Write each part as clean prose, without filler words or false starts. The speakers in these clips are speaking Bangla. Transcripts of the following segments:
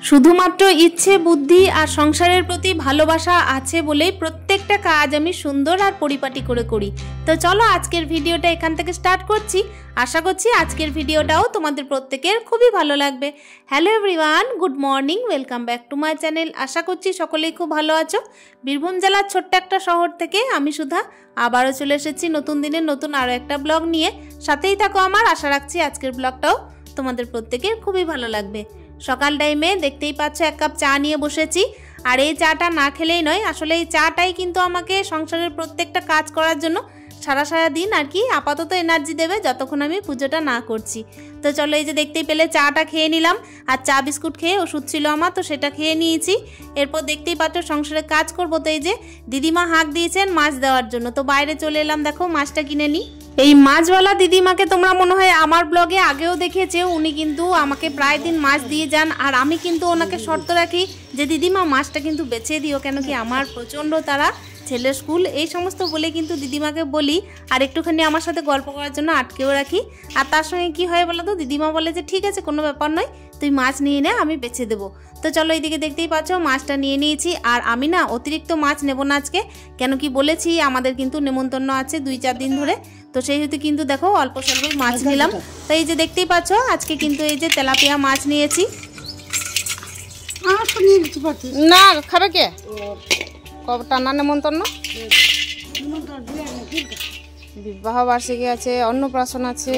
শুধুমাত্র ইচ্ছে বুদ্ধি আর সংসারের প্রতি ভালোবাসা আছে বলেই প্রত্যেকটা কাজ আমি সুন্দর আর পরিপাটি করে করি। তো চলো আজকের ভিডিওটা এখান থেকে স্টার্ট করছি। আশা করছি আজকের ভিডিওটাও তোমাদের প্রত্যেকের খুবই ভালো লাগবে। Hello everyone, good morning, welcome back to my channel. আশা করছি সকলেই খুব ভালো আছো। বীরভূম জেলার ছোট্ট একটা শহর থেকে আমি সুধা আবারও চলে এসেছি নতুন দিনের নতুন আরও একটা ব্লগ নিয়ে। সাথেই থাকো আমার। আশা রাখছি আজকের ব্লগটাও তোমাদের প্রত্যেকের খুবই ভালো লাগবে। সকাল টাইমে দেখতেই পাচ্ছ এক কাপ চা নিয়ে বসেছি। আর এই চাটা না খেলেই নয়, আসলে এই চাটাই কিন্তু আমাকে সংসারের প্রত্যেকটা কাজ করার জন্য সারা দিন আর কি আপাতত এনার্জি দেবে, যতক্ষণ আমি পুজোটা না করছি। তো চলো, এই যে দেখতেই পেলে চাটা খেয়ে নিলাম। আর চা বিস্কুট খেয়ে ওষুধ ছিল আমার, তো সেটা খেয়ে নিয়েছি। এরপর দেখতেই পাচ্ছ সংসারে কাজ করবো। তো এই যে দিদিমা হাঁক দিয়েছেন মাছ দেওয়ার জন্য, তো বাইরে চলে এলাম। দেখো মাছটা কিনে নিই। এই মাছওয়ালা দিদিমাকে তোমরা মনে হয় আমার ব্লগে আগেও দেখেছো। উনি কিন্তু আমাকে প্রায় দিন মাছ দিয়ে যান, আর আমি কিন্তু ওনাকে শর্ত রাখি যে দিদিমা মাছটা কিন্তু বেচে দিও, কেন কি আমার প্রচণ্ড তারা, ছেলের স্কুল, এই সমস্ত বলে কিন্তু দিদিমাকে বলি। আর একটুখানি আমার সাথে গল্প করার জন্য আটকেও রাখি। আর তার সঙ্গে কি হয় বলো তো, দিদিমা বলে যে ঠিক আছে, কোনো ব্যাপার নয়, তুই মাছ নিয়ে নে, আমি বেছে দেবো। তো চলো, এইদিকে দেখতেই পাচ্ছ মাছটা নিয়ে নিয়েছি। আর আমি না অতিরিক্ত মাছ নেব না আজকে, কেন কি বলেছি আমাদের কিন্তু নেমন্তন্ন আছে 2-4 দিন ধরে। তো সেই হেতু কিন্তু দেখো অল্প স্বল্পই মাছ নিলাম। তো এই যে দেখতেই পাচ্ছ আজকে কিন্তু এই যে তেলাপিয়া মাছ নিয়েছি। না খাবে কে? টানা নেমন্তন্ন, বিবাহ বার্ষিকী আছে, অন্নপ্রাশন আছে।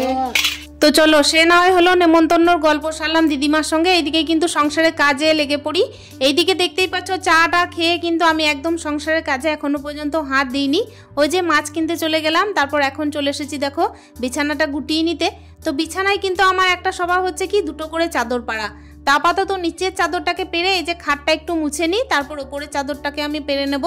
তো চলো, সে না হয় হলো নেমন্তন্নর গল্প সারলাম দিদিমার সঙ্গে। এইদিকে কিন্তু সংসারের কাজে লেগে পড়ি। এইদিকে দেখতেই পাচ্ছ চাটা খেয়ে কিন্তু আমি একদম সংসারের কাজে এখনো পর্যন্ত হাত দিইনি। ওই যে মাছ কিনতে চলে গেলাম, তারপর এখন চলে এসেছি দেখো বিছানাটা গুটিয়ে নিতে। তো বিছানায় কিন্তু আমার একটা স্বভাব হচ্ছে কি, 2টো করে চাদর পাড়া। তা আপাতত নিচের চাদরটাকে পেরে এই যে খাটটা একটু মুছে নিই, তারপর ওপরের চাদরটাকে আমি পেরে নেব।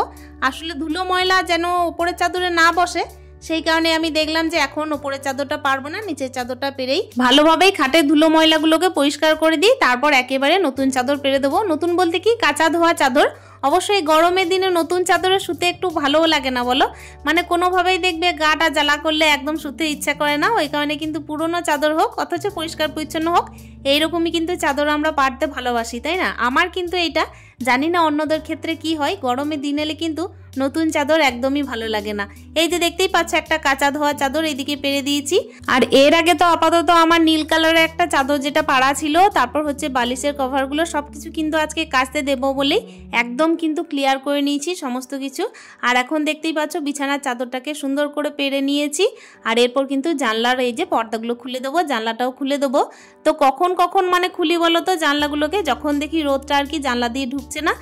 আসলে ধুলো ময়লা যেন ওপরের চাদরে না বসে, সেই কারণে আমি দেখলাম যে এখন ওপরের চাদরটা পারবো না, নিচের চাদরটা পেরেই ভালোভাবেই খাটের ধুলো ময়লাগুলোকে পরিষ্কার করে দিই। তারপর একেবারে নতুন চাদর পেরে দেবো। নতুন বলতে কি, কাঁচা ধোয়া চাদর। অবশ্যই গরমের দিনে নতুন চাদরে শুতে একটু ভালোও লাগে না বলো, মানে কোনোভাবেই দেখবে গাটা জ্বালা করলে একদম শুতে ইচ্ছা করে না। ওই কারণে কিন্তু পুরোনো চাদর হোক অথচ পরিষ্কার পরিচ্ছন্ন হোক, এইরকমই কিন্তু চাদর আমরা পাড়তে ভালোবাসি, তাই না? আমার কিন্তু এইটা, জানি না অন্যদের ক্ষেত্রে কি হয়, গরমের দিন এলে কিন্তু নতুন চাদর একদমই ভালো লাগে না। এই যে দেখতেই পাচ্ছ একটা কাঁচা ধোয়া চাদর এইদিকে পেরে দিয়েছি। আর এর আগে তো আপাতত আমার নীল কালারের একটা চাদর যেটা পাড়া ছিল, তারপর হচ্ছে বালিশের কভারগুলো সবকিছু কিন্তু আজকে কাচতে দেবো বলেই একদম কিন্তু ক্লিয়ার করে নিয়েছি সমস্ত কিছু। আর এখন দেখতেই পাচ্ছ বিছানার চাদরটাকে সুন্দর করে পেরে নিয়েছি। আর এরপর কিন্তু জানলার এই যে পর্দাগুলো খুলে দেবো, জানলাটাও খুলে দেবো। তো কখন মানে খুলি বলো তো জানলাগুলোকে, যখন দেখি রোদটা আর কি জানলা দিয়ে ঢুকছে না,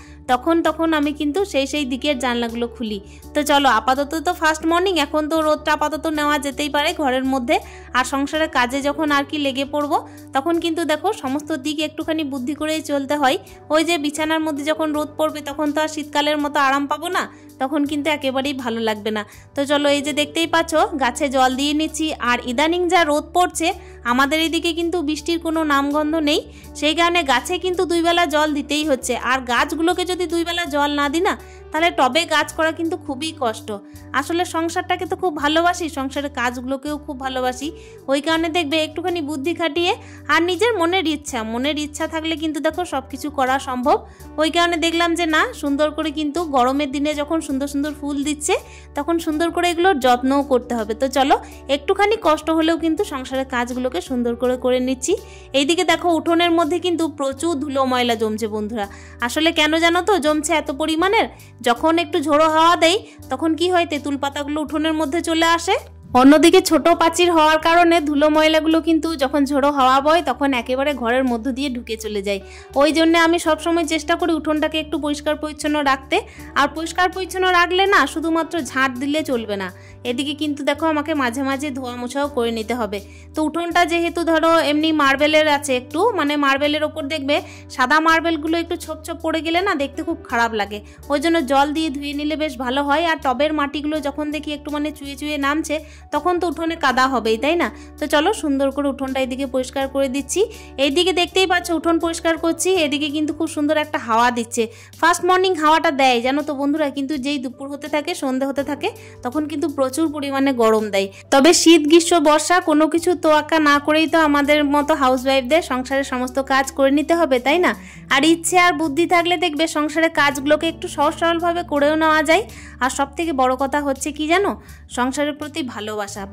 তখন আমি কিন্তু সেই দিকের জানলাগুলো খুলি। তো চলো, আপাতত তো ফার্স্ট মর্নিং, এখন তো রোদটা আপাতত নেওয়া যেতেই পারে ঘরের মধ্যে। আর সংসারের কাজে যখন আর কি লেগে পড়বো, তখন কিন্তু দেখো সমস্ত দিক একটুখানি বুদ্ধি করেই চলতে হয়। ওই যে বিছানার মধ্যে যখন রোদ পড়বে, তখন তো আর শীতকালের মতো আরাম পাবো না, তখন কিন্তু একেবারেই ভালো লাগবে না। তো চলো, এই যে দেখতেই পাচ্ছ গাছে জল দিয়ে নিচ্ছি। আর ইদানিং যা রোদ পড়ছে, আমাদের এদিকে কিন্তু বৃষ্টির কোনো নামগন্ধ নেই, সেই কারণে গাছে কিন্তু 2 বেলা জল দিতেই হচ্ছে। আর গাছগুলোকে যদি 2 বেলা জল না দিই না, তাহলে টবে গাছ করা কিন্তু খুবই কষ্ট। আসলে সংসারটাকে তো খুব ভালোবাসি, সংসারের কাজগুলোকেও খুব ভালোবাসি। ওই কারণে দেখবে একটুখানি বুদ্ধি খাটিয়ে আর নিজের মনের ইচ্ছা থাকলে কিন্তু দেখো সব কিছু করা সম্ভব। ওই কারণে দেখলাম যে না, সুন্দর করে কিন্তু গরমের দিনে যখন সুন্দর সুন্দর ফুল দিচ্ছে, তখন সুন্দর করে এগুলোর যত্নও করতে হবে। তো চলো, একটুখানি কষ্ট হলেও কিন্তু সংসারের কাজগুলোকে সুন্দর করে নিচ্ছি। এইদিকে দেখো উঠোনের মধ্যে কিন্তু প্রচুর ধুলো ময়লা জমছে বন্ধুরা। আসলে কেন জানো তো জমছে এত পরিমাণের? যখন একটু ঝোড়ো হাওয়া দেয়, তখন কি হয়, তেঁতুল পাতাগুলো উঠোনের মধ্যে চলে আসে। অন্যদিকে ছোট প্রাচীর হওয়ার কারণে ধুলো ময়লাগুলো কিন্তু যখন ঝোড়ো হাওয়া বয়, তখন একেবারে ঘরের মধ্য দিয়ে ঢুকে চলে যায়। ওই জন্য আমি সবসময় চেষ্টা করি উঠোনটাকে একটু পরিষ্কার পরিচ্ছন্ন রাখতে। আর পরিষ্কার পরিচ্ছন্ন রাখলে না শুধুমাত্র ঝাঁট দিলে চলবে না, এদিকে কিন্তু দেখো আমাকে মাঝে মাঝে ধোয়া মোছাও করে নিতে হবে। তো উঠোনটা যেহেতু ধরো এমনি মার্বেলের আছে, একটু মানে মার্বেলের ওপর দেখবে সাদা মার্বেলগুলো একটু ছোপ পড়ে গেলে না দেখতে খুব খারাপ লাগে। ওই জন্য জল দিয়ে ধুয়ে নিলে বেশ ভালো হয়। আর টবের মাটিগুলো যখন দেখি একটু মানে চুয়ে নামছে, তখন তো উঠোনে কাদা হবেই, তাই না? তো চলো সুন্দর করে উঠোনটা এদিকে পরিষ্কার করে দিচ্ছি। এইদিকে দেখতেই পাচ্ছ উঠোন পরিষ্কার করছি, এদিকে কিন্তু খুব সুন্দর একটা হাওয়া দিচ্ছে। ফার্স্ট মর্নিং হাওয়াটা দেয় জানো তো বন্ধুরা, কিন্তু যেই দুপুর হতে থাকে, সন্ধে হতে থাকে, তখন কিন্তু প্রচুর প্রচুর পরিমাণে গরম দেয়। তবে শীত গ্রীষ্ম বর্ষা কোনো কিছু তোয়াক্কা না করেই তো আমাদের মতো হাউসওয়াইফদের সংসারের সমস্ত কাজ করে নিতে হবে, তাই না? আর ইচ্ছে আর বুদ্ধি থাকলে দেখবে সংসারের কাজগুলোকে একটু সহজ সরলভাবে করেও নেওয়া যায়। আর সব থেকে বড় কথা হচ্ছে কি জানো, সংসারের প্রতি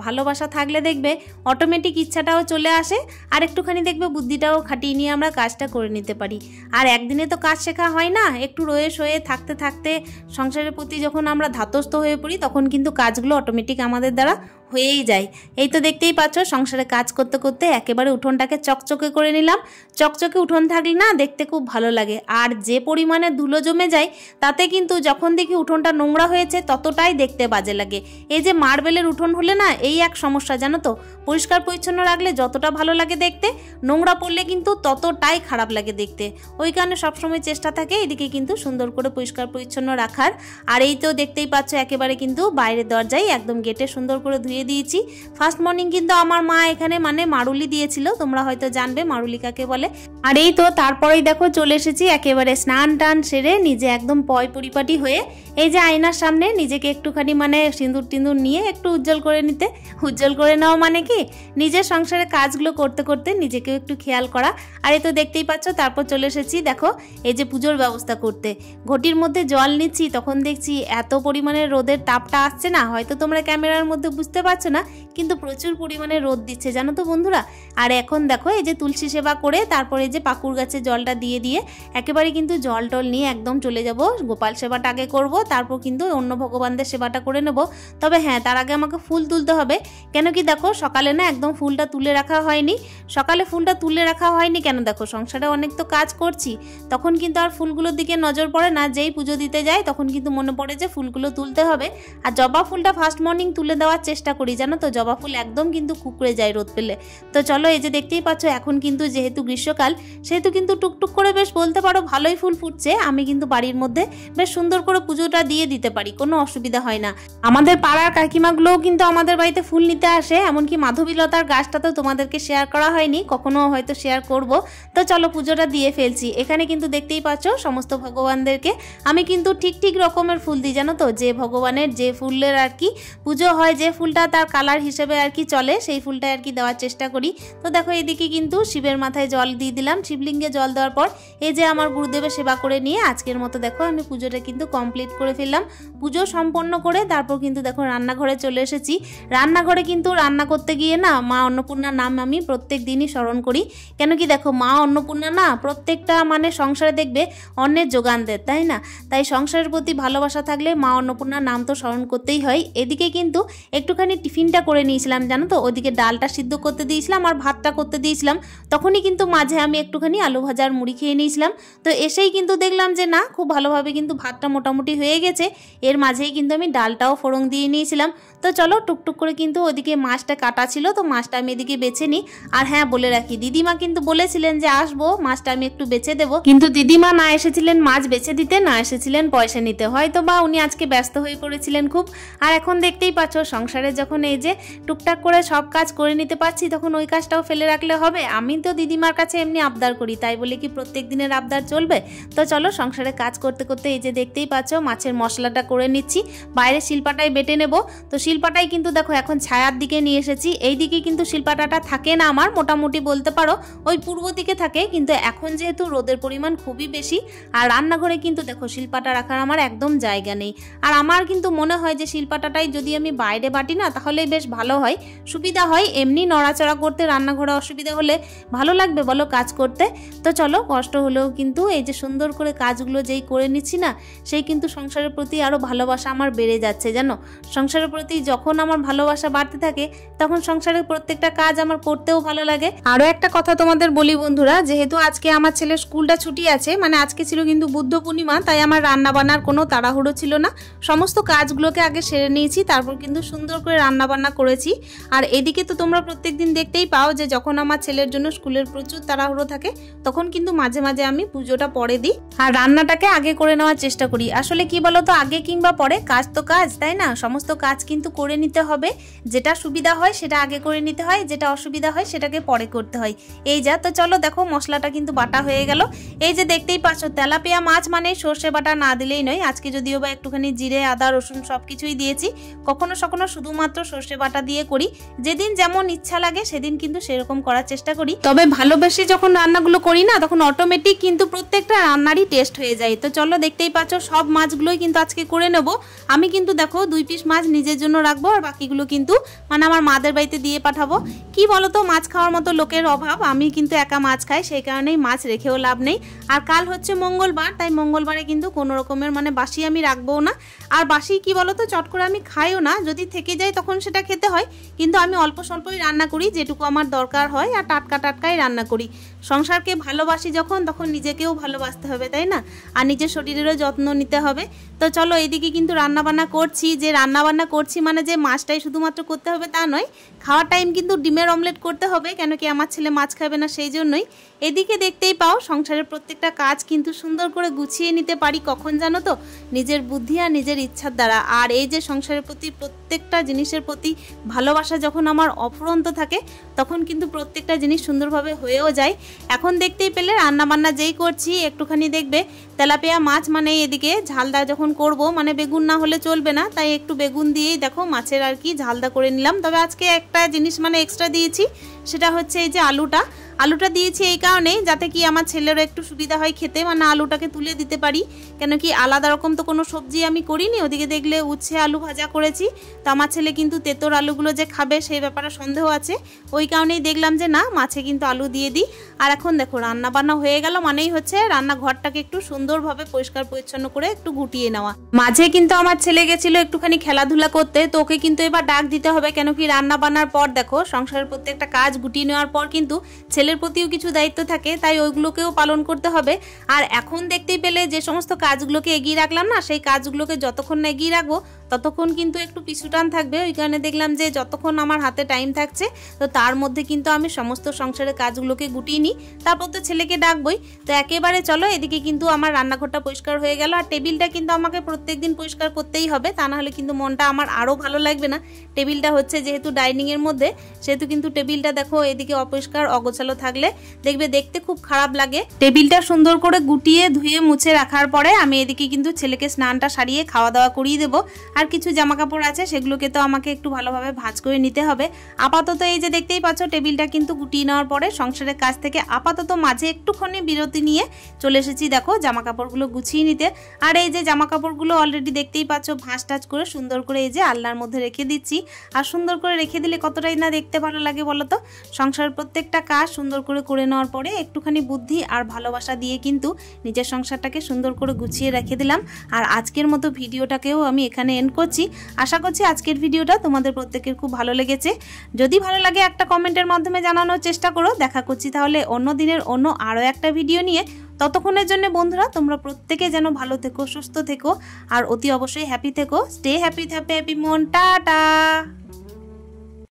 ভালোবাসা থাকলে দেখবে অটোমেটিক ইচ্ছাটাও চলে আসে, আর একটুখানি দেখবে বুদ্ধিটাও খাটিয়ে নিয়ে আমরা কাজটা করে নিতে পারি। আর একদিনে তো কাজ শেখা হয় না, একটু রয়ে সয়ে থাকতে থাকতে সংসারের প্রতি যখন আমরা ধাতস্থ হয়ে পড়ি তখন কিন্তু কাজগুলো অটোমেটিক আমাদের দ্বারা হয়েই যায়। এই তো দেখতেই পাচ্ছ সংসারে কাজ করতে করতে একেবারে উঠোনটাকে চকচকে করে নিলাম। চকচকে উঠোন থাকলে না দেখতে খুব ভালো লাগে, আর যে পরিমাণে ধুলো জমে যায় তাতে কিন্তু যখন দেখি উঠোনটা নোংরা হয়েছে ততটাই দেখতে বাজে লাগে। এই যে মার্বেলের উঠোন হলে না এই এক সমস্যা জানো তো, পরিষ্কার পরিচ্ছন্ন রাখলে যতটা ভালো লাগে দেখতে, নোংরা পড়লে কিন্তু ততটাই খারাপ লাগে দেখতে। ওই কারণে সবসময় চেষ্টা থাকে এদিকে কিন্তু সুন্দর করে পরিষ্কার পরিচ্ছন্ন রাখার। আর এই তো দেখতেই পাচ্ছ একেবারে কিন্তু বাইরের দরজায় একদম গেটে সুন্দর করে ধুয়ে দিয়েছি। ফার্স্ট মর্নিং কিন্তু আমার মা এখানে মানে মারুলি দিয়েছিল, তোমরা হয়তো জানবে মারুলি কাকে বলে। আর এই তো তারপরেই দেখো চলে এসেছি একেবারে স্নান টান সেরে নিজে একদম পয় পরিপাটি হয়ে এই যে আয়নার সামনে নিজেকে একটুখানি মানে সিঁদুর টিঁদুর নিয়ে একটু উজ্জ্বল করে নিতে। উজ্জ্বল করে নেওয়া মানে কি, নিজের সংসারের কাজগুলো করতে করতে নিজেকেও একটু খেয়াল করা। আর এই তো দেখতেই পাচ্ছ তারপর চলে এসেছি দেখো এই যে পুজোর ব্যবস্থা করতে। ঘটির মধ্যে জল নিচ্ছি, তখন দেখছি এত পরিমাণে রোদের তাপটা আসছে না, হয়তো তোমরা ক্যামেরার মধ্যে বুঝতে পারছো না, কিন্তু প্রচুর পরিমাণে রোদ দিচ্ছে জানো তো বন্ধুরা। আর এখন দেখো এই যে তুলসী সেবা করে তারপরে যে পাকুর গাছে জলটা দিয়ে দিয়ে একেবারে কিন্তু জল টল নিয়ে একদম চলে যাব। গোপাল সেবাটা আগে করব, তারপর কিন্তু অন্য ভগবানদের সেবাটা করে নেব। তবে হ্যাঁ, তার আগে আমাকে ফুল তুলতে হবে। কেন কি দেখো সকালে না একদম ফুলটা তুলে রাখা হয়নি। সকালে ফুলটা তুলে রাখা হয়নি কেন, দেখো সংসারে অনেক তো কাজ করছি, তখন কিন্তু আর ফুলগুলোর দিকে নজর পড়ে না। যেই পুজো দিতে যায় তখন কিন্তু মনে পড়ে যে ফুলগুলো তুলতে হবে। আর জবা ফুলটা ফার্স্ট মর্নিং তুলে দেওয়ার চেষ্টা করি জানো তো, জবা ফুল একদম কিন্তু কুকড়ে যায় রোদ পেলে। তো চলো এই যে দেখতেই পাচ্ছ এখন কিন্তু যেহেতু গ্রীষ্মকাল সেহেতু কিন্তু টুকটুক করে বেশ বলতে পারো ভালোই ফুল ফুটছে। আমি কিন্তু বাড়ির মধ্যে বেশ সুন্দর করে পুজোটা দিয়ে দিতে পারি, কোনো অসুবিধা হয় না। আমাদের পাড়ার কাকিমাগুলোও কিন্তু আমাদের বাড়িতে ফুল নিতে আসে, এমনকি মাধবীলতার গাছটা তো তোমাদেরকে শেয়ার করা হয়নি, কখনো হয়তো শেয়ার করব। তো চলো পুজোটা দিয়ে ফেলছি। এখানে কিন্তু দেখতেই পাচ্ছ সমস্ত ভগবানদেরকে আমি কিন্তু ঠিক রকমের ফুল দিই জানো তো, যে ভগবানের যে ফুলের আর কি পুজো হয়, যে ফুলটা তার কালার হিসেবে আর কি চলে সেই ফুলটা আর কি দেওয়ার চেষ্টা করি। তো দেখো এদিকে কিন্তু শিবের মাথায় জল দিয়ে দিলাম। শিবলিঙ্গে জল দেওয়ার পর এই যে আমার গুরুদেবের সেবা করে নিয়ে আজকের মতো দেখো আমি পুজোটা কিন্তু কমপ্লিট করে ফেললাম। পুজো সম্পন্ন করে তারপর কিন্তু দেখো রান্নাঘরে চলে এসেছি। রান্নাঘরে কিন্তু রান্না করতে গিয়ে না মা অন্নপূর্ণার নাম আমি প্রত্যেক দিনই স্মরণ করি। কেন কি দেখো মা অন্নপূর্ণা না প্রত্যেকটা মানে সংসারে দেখবে অন্যের যোগান দেয়, তাই না? তাই সংসারের প্রতি ভালোবাসা থাকলে মা অন্নপূর্ণার নাম তো স্মরণ করতেই হয়। এদিকে কিন্তু একটুখানি টিফিনটা করে নিয়েছিলাম জানো তো, ওদিকে ডালটা সিদ্ধ করতে দিয়েছিলাম আর ভাতটা করতে দিয়েছিলাম। তখনই কিন্তু মাঝে আমি একটুখানি আলু ভাজা আর মুড়ি খেয়ে নিয়েছিলাম। তো এসেই কিন্তু দেখলাম যে না খুব ভালোভাবে কিন্তু ভাতটা মোটামুটি হয়ে গেছে। এর মাঝেই কিন্তু আমি ডালটাও ফোড়ন দিয়ে নিয়েছিলাম। তো চলো টুকটুক করে কিন্তু ওদিকে মাছটা কাটা ছিল, তো মাছটা আমি এদিকে বেছে নিই। আর হ্যাঁ বলে রাখি, দিদিমা কিন্তু বলেছিলেন যে আসবো মাছটা আমি একটু বেছে দেবো, কিন্তু দিদিমা না এসেছিলেন মাছ বেছে দিতে, না এসেছিলেন পয়সা নিতে, হয়তো বা উনি আজকে ব্যস্ত হয়ে পড়েছিলেন খুব। আর এখন দেখতেই পাচ্ছ সংসারে যখন এই যে টুকটাক করে সব কাজ করে নিতে পারছি তখন ওই কাজটাও ফেলে রাখলে হবে। আমি তো দিদিমার কাছে এমনি আবদার করি, তাই বলে কি প্রত্যেক দিনের আবদার চলবে? তো চলো সংসারে কাজ করতে করতে এই যে দেখতেই পাচ্ছ মাছের মশলাটা করে নিচ্ছি। বাইরে শিলপাটায় বেটে নেব। তো শিলপাটাই কিন্তু দেখো এখন ছায়ার দিকে নিয়ে এসেছি। এই দিকে কিন্তু শিলপাটাটা থাকে না আমার, মোটামুটি বলতে পারো ওই পূর্ব দিকে থাকে, কিন্তু এখন যেহেতু রোদের পরিমাণ খুবই বেশি আর রান্নাঘরে কিন্তু দেখো শিলপাটা রাখার আমার একদম জায়গা নেই। আর আমার কিন্তু মনে হয় যে শিলপাটাটাই যদি আমি বাইরে বাটি না তাহলে বেশ ভালো হয়, সুবিধা হয়। এমনি নড়াচড়া করতে রান্নাঘরে অসুবিধা হলে ভালো লাগবে বলো কাজ করতে? তো চলো কষ্ট হলেও কিন্তু এই যে সুন্দর করে কাজগুলো যেই করে নিচ্ছি না, সেই কিন্তু সংসারের প্রতি আরও ভালোবাসা আমার বেড়ে যাচ্ছে জানো। সংসারের প্রতি যখন আমার ভালোবাসা বাড়তে থাকে তখন সংসারের প্রত্যেকটা কাজ আমার করতেও ভালো লাগে। আরও একটা কথা তোমাদের বলি বন্ধুরা, যেহেতু আজকে আমার ছেলের স্কুলটা ছুটি আছে, মানে আজকে ছিল কিন্তু বুদ্ধ পূর্ণিমা, তাই আমার রান্না বান্নার কোনো তাড়াহুড়ো ছিল না। সমস্ত কাজগুলোকে আগে সেরে নিয়েছি, তারপর কিন্তু সুন্দর করে রান্না বান্না করেছি। আর এদিকে তো তোমরা প্রত্যেকদিন দেখতেই পাও যে যখন আমার ছেলের জন্য স্কুলের প্রচুর তাড়াহুড়ো থাকে তখন কিন্তু মাঝে মাঝে আমি পুজোটা পরে দিই আর রান্নাটাকে আগে করে নেওয়ার চেষ্টা করি। আসলে কি বলতো, আগে কিংবা পরে কাজ তো কাজ, তাই না? সমস্ত কাজ কিন্তু করে নিতে হবে। যেটা সুবিধা হয় সেটা আগে করে নিতে হয়, যেটা অসুবিধা হয় সেটাকে পরে করতে হয়। এই যা, তো চলো দেখো মশলাটা কিন্তু বাটা হয়ে গেল। এই যে দেখতেই পাচ্ছ, তেলাপিয়া মাছ মানে সর্ষে বাটা না দিলেই নয়। আজকে যদিও বা একটুখানি জিরে আদা রসুন সবকিছুই দিয়েছি, কখনো কখনো শুধুমাত্র সর্ষে বাটা দিয়ে করি। যেদিন যেমন ইচ্ছা লাগে সেদিন কিন্তু সেরকম করার চেষ্টা করি। তবে ভালোবেসে যখন রান্নাগুলো করি না, তখন অটোমেটিক কিন্তু প্রত্যেকটা রান্নারই টেস্ট হয়ে যায়। তো চলো দেখতেই পাচ্ছ সব মাছগুলোই কিন্তু আজকে করে নেব। আমি কিন্তু দেখো 2 পিস মাছ নিজের জন্য রাখবো, আর বাকিগুলো কিন্তু মানে আমার মাদের বাড়িতে দিয়ে পাঠাবো। কি বলতো, মাছ খাওয়ার মতো লোকের অভাব, আমি কিন্তু একা মাছ খাই, সেই কারণেই মাছ রেখেও লাভ নেই। আর কাল হচ্ছে মঙ্গলবার, তাই মঙ্গলবারে কিন্তু কোনো রকমের মানে বাসি আমি রাখবো না। আর বাসি কি বলতো, চট করে আমি খাইও না, যদি থেকে যায় তখন সেটা খেতে হয়। কিন্তু আমি অল্প স্বল্পই রান্না করি, যেটুকু আমার দরকার হয়, আর টাটকা টাটকাই রান্না করি। সংসারকে ভালোবাসি যখন, তখন নিজেকেও ভালোবাসতে হবে, তাই না? আর নিজের শরীরেরও যত্ন নিতে হবে। তো চলো এইদিকে কিন্তু রান্নাবান্না করছি। যে রান্নাবান্না করছি মানে যে মাছটাই শুধুমাত্র করতে হবে তা নয়, খাওয়ার টাইম কিন্তু ডিমের অমলেট করতে হবে, কেন কি আমার ছেলে মাছ খাবে না, সেই জন্যই। এদিকে দেখতেই পাও সংসারের প্রত্যেকটা কাজ কিন্তু সুন্দর করে গুছিয়ে নিতে পারি কখন জানো তো, নিজের বুদ্ধি আর নিজের ইচ্ছার দ্বারা। আর এই যে সংসারের প্রতি প্রত্যেকটা জিনিসের প্রতি ভালোবাসা যখন আমার অফুরন্ত থাকে, তখন কিন্তু প্রত্যেকটা জিনিস সুন্দরভাবে হয়েও যায়। এখন দেখতেই পেলে রান্নাবান্না যেই করছি, একটুখানি দেখবে তেলাপিয়া মাছ মানে এদিকে ঝালদা যখন করব, মানে বেগুন না হলে চলবে না, তাই একটু বেগুন দিয়েই দেখো মাছের আর কি ঝালদা করে নিলাম। তবে আজকে একটা জিনিস মানে এক্সট্রা দিয়েছি, সেটা হচ্ছে এই যে আলুটা দিয়েছি এই কারণেই যাতে কি আমার ছেলেরও একটু সুবিধা হয় খেতে, মানে আলুটাকে তুলে দিতে পারি, কেন কি আলাদা রকম তো কোনো সবজি আমি করিনি। ওদিকে দেখলে উচ্ছে আলু ভাজা করেছি, তো আমার ছেলে কিন্তু তেতোর আলুগুলো যে খাবে সেই ব্যাপারে সন্দেহ আছে, ওই কারণেই দেখলাম যে না, মাছে কিন্তু আলু দিয়ে দিই। আর এখন দেখো রান্না বান্না হয়ে গেল, মানেই হচ্ছে রান্নাঘরটাকে একটু সুন্দরভাবে পরিষ্কার পরিচ্ছন্ন করে একটু গুটিয়ে নেওয়া। মাঝে কিন্তু আমার ছেলে গেছিল একটুখানি খেলাধুলা করতে, তো ওকে কিন্তু এবার ডাক দিতে হবে, কেন কি রান্না বান্নার পর দেখো সংসারের প্রত্যেকটা কাজ গুটিয়ে নেওয়ার পর কিন্তু ছেলের প্রতিও কিছু দায়িত্ব থাকে, তাই ওইগুলোকেও পালন করতে হবে। আর এখন দেখতেই পেলে যে সমস্ত কাজগুলোকে এগিয়ে রাখলাম না, সেই কাজগুলোকে যতক্ষণ না এগিয়ে রাখবো ততক্ষণ কিন্তু একটু পিছুটান থাকবে। ওই কারণে দেখলাম যে যতক্ষণ আমার হাতে টাইম থাকছে, তো তার মধ্যে কিন্তু আমি সমস্ত সংসারের কাজগুলোকে গুটিয়ে নিই, তারপর তো ছেলেকে ডাকবই। তো একেবারে চলো এদিকে কিন্তু আমার রান্নাঘরটা পরিষ্কার হয়ে গেল। আর টেবিলটা কিন্তু আমাকে প্রত্যেকদিন পরিষ্কার করতেই হবে, তা না হলে কিন্তু মনটা আমার আরও ভালো লাগবে না। টেবিলটা হচ্ছে যেহেতু ডাইনিংয়ের মধ্যে, সেহেতু কিন্তু টেবিলটা দেখো এদিকে অপরিষ্কার অগোছালো থাকলে দেখবে দেখতে খুব খারাপ লাগে। টেবিলটা সুন্দর করে গুটিয়ে ধুয়ে মুছে রাখার পরে আমি এদিকে কিন্তু ছেলেকে স্নানটা সারিয়ে খাওয়া দাওয়া করিয়ে দেবো। আর কিছু জামা কাপড় আছে, সেগুলোকে তো আমাকে একটু ভালোভাবে ভাঁজ করে নিতে হবে। আপাতত এই যে দেখতেই পাচ্ছ টেবিলটা কিন্তু গুটিয়ে নেওয়ার পরে সংসারের কাজ থেকে আপাতত মাঝে একটুখানি বিরতি নিয়ে চলে এসেছি দেখো জামা কাপড়গুলো গুছিয়ে নিতে। আর এই যে জামা কাপড়গুলো অলরেডি দেখতেই পাচ্ছ ভাঁজ টাজ করে সুন্দর করে এই যে আলনার মধ্যে রেখে দিচ্ছি। আর সুন্দর করে রেখে দিলে কতটাই না দেখতে ভালো লাগে বলো তো। সংসারের প্রত্যেকটা কাজ সুন্দর করে নেওয়ার পরে একটুখানি বুদ্ধি আর ভালোবাসা দিয়ে কিন্তু নিজের সংসারটাকে সুন্দর করে গুছিয়ে রেখে দিলাম। আর আজকের মতো ভিডিওটাকেও আমি এখানে এন্ড করছি। আশা করছি আজকের ভিডিওটা তোমাদের প্রত্যেকের খুব ভালো লেগেছে। যদি ভালো লাগে একটা কমেন্টের মাধ্যমে জানানোর চেষ্টা করো। দেখা করছি তাহলে অন্য দিনের অন্য আরও একটা ভিডিও নিয়ে। ততক্ষণের জন্য বন্ধুরা তোমরা প্রত্যেকে যেন ভালো থেকো, সুস্থ থেকো, আর অতি অবশ্যই হ্যাপি থেকো। স্টে হ্যাপি, হ্যাপি মন, টাটা।